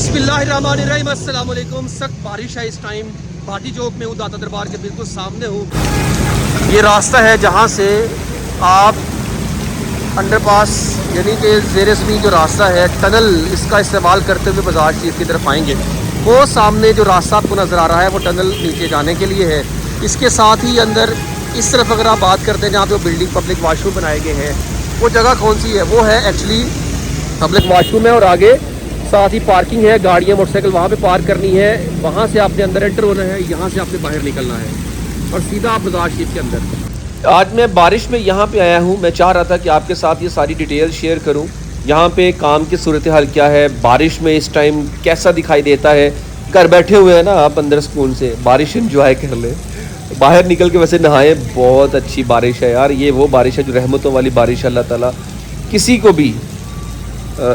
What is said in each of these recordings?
बिस्मिल्लाहिर्रहमानिर्रहीम, अस्सलाम वालेकुम। सख्त बारिश है इस टाइम। भाटी चौक में हूँ, दाता दरबार के बिल्कुल सामने हूँ। ये रास्ता है जहाँ से आप अंडरपास यानी कि ज़ेर ज़मीन जो रास्ता है, टनल, इसका इस्तेमाल करते हुए बाजार शरीफ की तरफ आएंगे। वो सामने जो रास्ता आपको नज़र आ रहा है वो टनल नीचे जाने के लिए है। इसके साथ ही अंदर इस तरफ अगर आप बात करते हैं जहाँ पे बिल्डिंग पब्लिक वाशरूम बनाए गए हैं, वो जगह कौन सी है? वो है एक्चुअली पब्लिक वाशरूम है और आगे साथ ही पार्किंग है। गाड़ियाँ मोटरसाइकिल वहाँ पे पार्क करनी है, वहाँ से आपने अंदर एंटर होना है, यहाँ से आपने बाहर निकलना है और सीधा आप बाजार शरीफ के अंदर। आज मैं बारिश में यहाँ पे आया हूँ। मैं चाह रहा था कि आपके साथ ये सारी डिटेल शेयर करूँ। यहाँ पे काम की सूरत हाल क्या है, बारिश में इस टाइम कैसा दिखाई देता है। घर बैठे हुए हैं ना आप, अंदर सुकून से बारिश इंजॉय कर ले, बाहर निकल के वैसे नहाए। बहुत अच्छी बारिश है यार, ये वो बारिश है जो रहमतों वाली बारिश है। अल्लाह ताला किसी को भी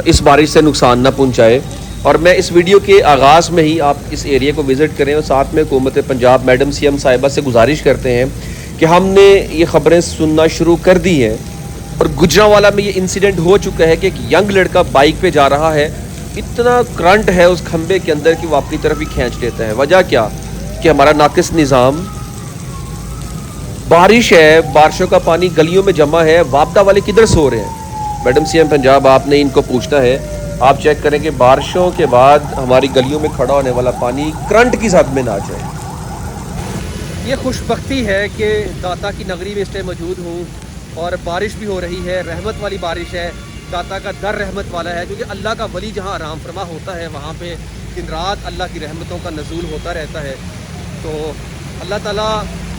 इस बारिश से नुकसान ना पहुंचाए। और मैं इस वीडियो के आगाज़ में ही आप इस एरिया को विज़िट करें और साथ में हुकूमत पंजाब मैडम CM साहिबा से गुजारिश करते हैं कि हमने ये ख़बरें सुनना शुरू कर दी हैं। और गुजरांवाला में ये इंसिडेंट हो चुका है कि एक यंग लड़का बाइक पे जा रहा है, इतना करंट है उस खंबे के अंदर कि वो अपनी तरफ ही खींच लेता है। वजह क्या कि हमारा नाकिस निज़ाम, बारिश है, बारिशों का पानी गलियों में जमा है, वापदा वाले किधर सो रहे हैं? मैडम CM पंजाब, आपने इनको पूछना है। आप चेक करें कि बारिशों के बाद हमारी गलियों में खड़ा होने वाला पानी करंट की हद में ना जाए। ये खुशबख्ती है कि दाता की नगरी में इस टाइम मौजूद हूँ और बारिश भी हो रही है, रहमत वाली बारिश है। दाता का दर रहमत वाला है, क्योंकि अल्लाह का वली जहाँ आराम फरमा होता है वहाँ पे दिन रात अल्लाह की रहमतों का नज़ूल होता रहता है। तो अल्लाह ताला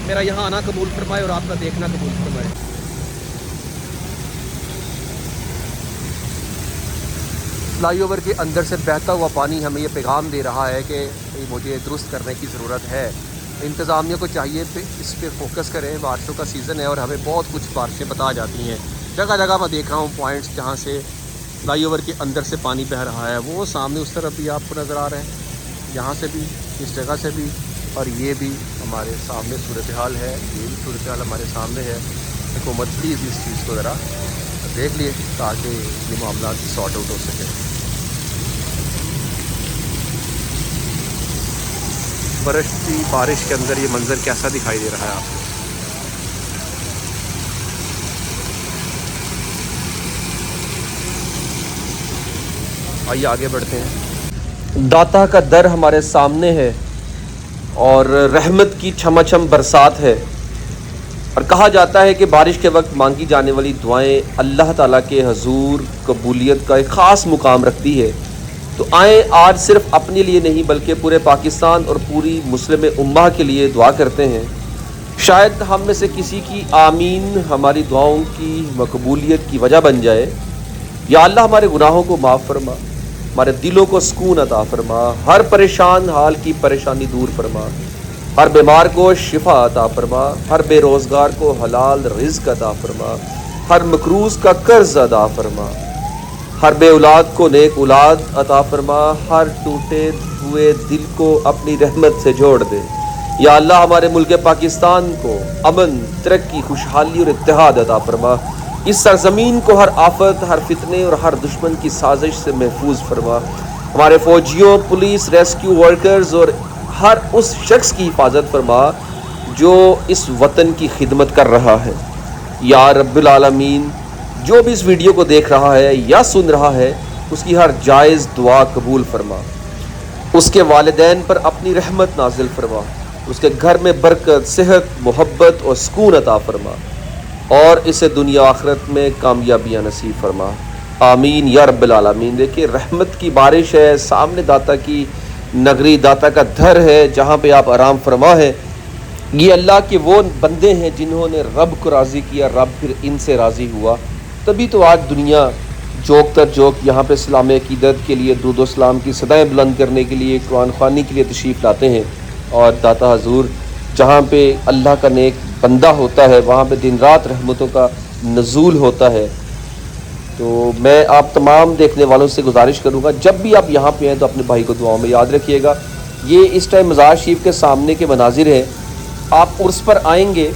मेरा यहाँ आना कबूल फरमाए और आपका देखना कबूल फरमाए। फ्लाईओवर के अंदर से बहता हुआ पानी हमें ये पैगाम दे रहा है कि मुझे दुरुस्त करने की ज़रूरत है। इंतज़ामिया को चाहिए इस पर फोकस करें। बारिशों का सीज़न है और हमें बहुत कुछ बारिशें बता जाती हैं। जगह जगह मैं देख रहा हूँ पॉइंट्स जहाँ से फ्लाईओवर के अंदर से पानी बह रहा है। वो सामने उस तरफ भी आपको नज़र आ रहे हैं, यहाँ से भी, इस जगह से भी, और ये भी हमारे सामने सूरत हाल है। ये भी सूरत हाल हमारे सामने है। हुकूमत प्लीज़ इस चीज़ को ज़रा देख लिए ताकि ये मामला सॉर्ट आउट हो सके। बरसती बारिश के अंदर ये मंजर कैसा दिखाई दे रहा है आपको? आइए आगे बढ़ते हैं। दाता का दर हमारे सामने है और रहमत की छमाछम बरसात है। और कहा जाता है कि बारिश के वक्त मांगी जाने वाली दुआएं अल्लाह ताला के हजूर कबूलियत का एक ख़ास मुकाम रखती है। तो आए आज सिर्फ अपने लिए नहीं बल्कि पूरे पाकिस्तान और पूरी मुस्लिम उम्मा के लिए दुआ करते हैं। शायद हम में से किसी की आमीन हमारी दुआओं की मकबूलियत की वजह बन जाए। या अल्लाह हमारे गुनाहों को माफ़ फरमा, हमारे दिलों को सुकून अता फरमा, हर परेशान हाल की परेशानी दूर फरमा, हर बीमार को शिफा अता फरमा, हर बेरोज़गार को हलाल रिज़्क़ अता फरमा, हर मकरूज़ का कर्ज अदा फरमा, हर बे औलाद को नेक औलाद अता फरमा, हर टूटे हुए दिल को अपनी रहमत से जोड़ दे। या अल्लाह हमारे मुल्क पाकिस्तान को अमन, तरक्की, खुशहाली और इत्तेहाद अता फरमा। इस सरजमीन को हर आफत, हर फितने और हर दुश्मन की साजिश से महफूज फरमा। हमारे फ़ौजियों, पुलिस, रेस्क्यू वर्कर्स और हर उस शख्स की हिफाजत फरमा जो इस वतन की खिदमत कर रहा है। या रब्बुल आलमीन, जो भी इस वीडियो को देख रहा है या सुन रहा है, उसकी हर जायज़ दुआ कबूल फरमा। उसके वालिदैन पर अपनी रहमत नाजिल फरमा। उसके घर में बरकत, सेहत, मोहब्बत और सुकून अता फरमा और इसे दुनिया आखिरत में कामयाबियाँ नसीब फरमा। आमीन या रब्बिल आलमीन। देखिए रहमत की बारिश है, सामने दाता की नगरी, दाता का दर है जहाँ पे आप आराम फरमा है। ये अल्लाह के वो बंदे हैं जिन्होंने रब को राज़ी किया, रब फिर इनसे राज़ी हुआ। तभी तो आज दुनिया जोक तर जोक यहाँ पे इस्लाम अक़ीदत के लिए, दुरूद व सलाम की सदाएँ बुलंद करने के लिए, कुरान ख़वानी के लिए तशरीफ़ लाते हैं। और दाता हजूर जहाँ पे अल्लाह का नेक बंदा होता है वहाँ पे दिन रात रहमतों का नज़ूल होता है। तो मैं आप तमाम देखने वालों से गुजारिश करूँगा, जब भी आप यहाँ पे हैं तो अपने भाई को दुआओं में याद रखिएगा। ये इस टाइम मज़ार शरीफ के सामने के मनाजिर हैं। आप उर्स पर आएंगे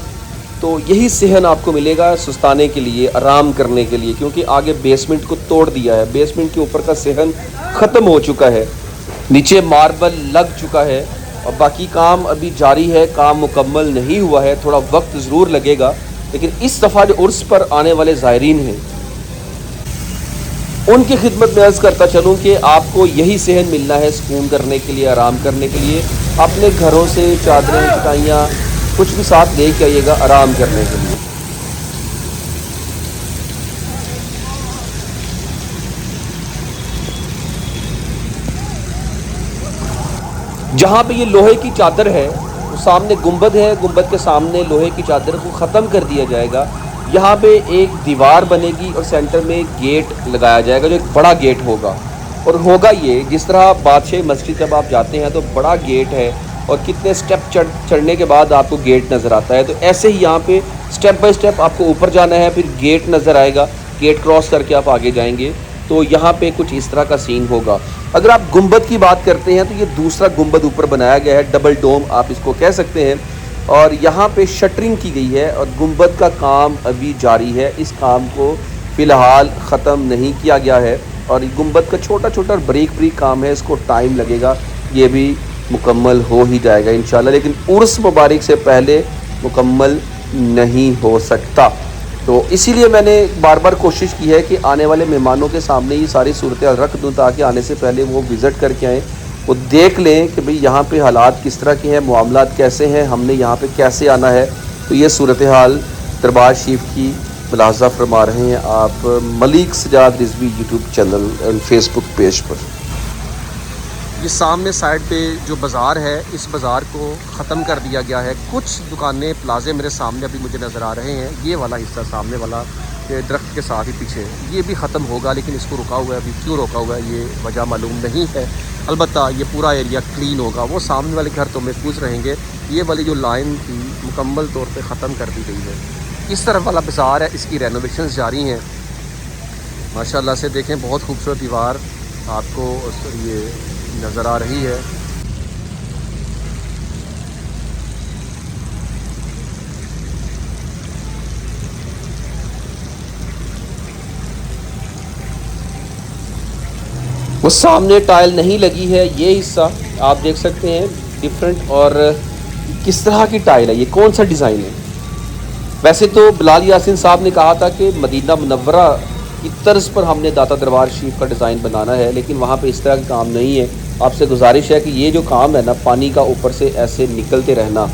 तो यही सहन आपको मिलेगा सुस्ताने के लिए, आराम करने के लिए, क्योंकि आगे बेसमेंट को तोड़ दिया है। बेसमेंट के ऊपर का सहन ख़त्म हो चुका है। नीचे मार्बल लग चुका है और बाकी काम अभी जारी है, काम मुकम्मल नहीं हुआ है, थोड़ा वक्त ज़रूर लगेगा। लेकिन इस दफ़ा जो उर्स पर आने वाले ज़ायरीन हैं उनकी खिदमत में अर्ज़ करता चलूँ कि आपको यही सहन मिलना है सुकून करने के लिए, आराम करने के लिए। अपने घरों से चादरें, चटाइयाँ कुछ भी साथ ले के आइएगा आराम करने के लिए। जहाँ पे ये लोहे की चादर है, वो सामने गुंबद है, गुंबद के सामने लोहे की चादर को ख़त्म कर दिया जाएगा। यहाँ पे एक दीवार बनेगी और सेंटर में गेट लगाया जाएगा जो एक बड़ा गेट होगा। और होगा ये, जिस तरह बादशाह मस्जिद जब आप जाते हैं तो बड़ा गेट है और कितने स्टेप चढ़ने के बाद आपको गेट नज़र आता है, तो ऐसे ही यहाँ पे स्टेप बाय स्टेप आपको ऊपर जाना है, फिर गेट नज़र आएगा, गेट क्रॉस करके आप आगे जाएंगे। तो यहाँ पे कुछ इस तरह का सीन होगा। अगर आप गुंबद की बात करते हैं तो ये दूसरा गुंबद ऊपर बनाया गया है, डबल डोम आप इसको कह सकते हैं। और यहाँ पे शटरिंग की गई है और गुंबद का काम अभी जारी है, इस काम को फ़िलहाल ख़त्म नहीं किया गया है। और गुंबद का छोटा छोटा ब्रीक काम है, इसको टाइम लगेगा, ये भी मुकम्मल हो ही जाएगा इंशाल्लाह, लेकिन उर्स मुबारक से पहले मुकम्मल नहीं हो सकता। तो इसीलिए मैंने बार बार कोशिश की है कि आने वाले मेहमानों के सामने ये सारी सूरत रख दूँ ताकि आने से पहले वो विज़िट करके आएँ, वो देख लें कि भाई यहाँ पे हालात किस तरह के हैं, मामलात कैसे हैं, हमने यहाँ पे कैसे आना है। तो ये सूरत हाल दरबार शरीफ की मुलाहज़ा फरमा रहे हैं आप Malik Sajjad Rizvi YouTube channel and Facebook page पर। ये सामने साइड पे जो बाज़ार है, इस बाज़ार को ख़त्म कर दिया गया है। कुछ दुकानें, प्लाजे मेरे सामने अभी मुझे नज़र आ रहे हैं, ये वाला हिस्सा सामने वाला दरख्त के साथ ही पीछे, ये भी ख़त्म होगा, लेकिन इसको रुका हुआ है। अभी क्यों रोका हुआ है ये वजह मालूम नहीं है। अलबत्ता ये पूरा एरिया क्लीन होगा, वो सामने वाले घर तो महफूज रहेंगे। ये वाली जो लाइन थी मुकम्मल तौर पे ख़त्म कर दी गई है। इस तरफ वाला बाज़ार है, इसकी रेनोवेशन जारी हैं माशाल्लाह से। देखें बहुत खूबसूरत दीवार आपको ये नज़र आ रही है। वो सामने टाइल नहीं लगी है, ये हिस्सा आप देख सकते हैं डिफरेंट। और किस तरह की टाइल है, ये कौन सा डिज़ाइन है। वैसे तो बिलाल यासीन साहब ने कहा था कि मदीना मुनव्वरा की तर्ज पर हमने दाता दरबार शरीफ का डिज़ाइन बनाना है, लेकिन वहाँ पे इस तरह का काम नहीं है। आपसे गुजारिश है कि ये जो काम है ना, पानी का ऊपर से ऐसे निकलते रहना,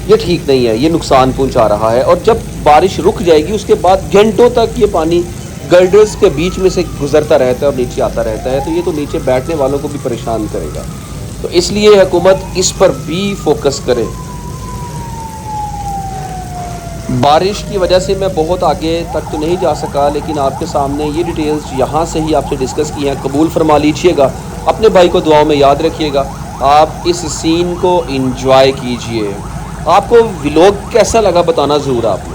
ये ठीक नहीं है, ये नुकसान पहुँचा रहा है। और जब बारिश रुक जाएगी उसके बाद घंटों तक ये पानी गर्डर्स के बीच में से गुजरता रहता है और नीचे आता रहता है, तो ये तो नीचे बैठने वालों को भी परेशान करेगा। तो इसलिए हुकूमत इस पर भी फोकस करे। बारिश की वजह से मैं बहुत आगे तक तो नहीं जा सका, लेकिन आपके सामने ये डिटेल्स यहाँ से ही आपसे डिस्कस की हैं। कबूल फरमा लीजिएगा, अपने भाई को दुआओं में याद रखिएगा। आप इस सीन को एंजॉय कीजिए। आपको व्लॉग कैसा लगा बताना ज़रूर आपने।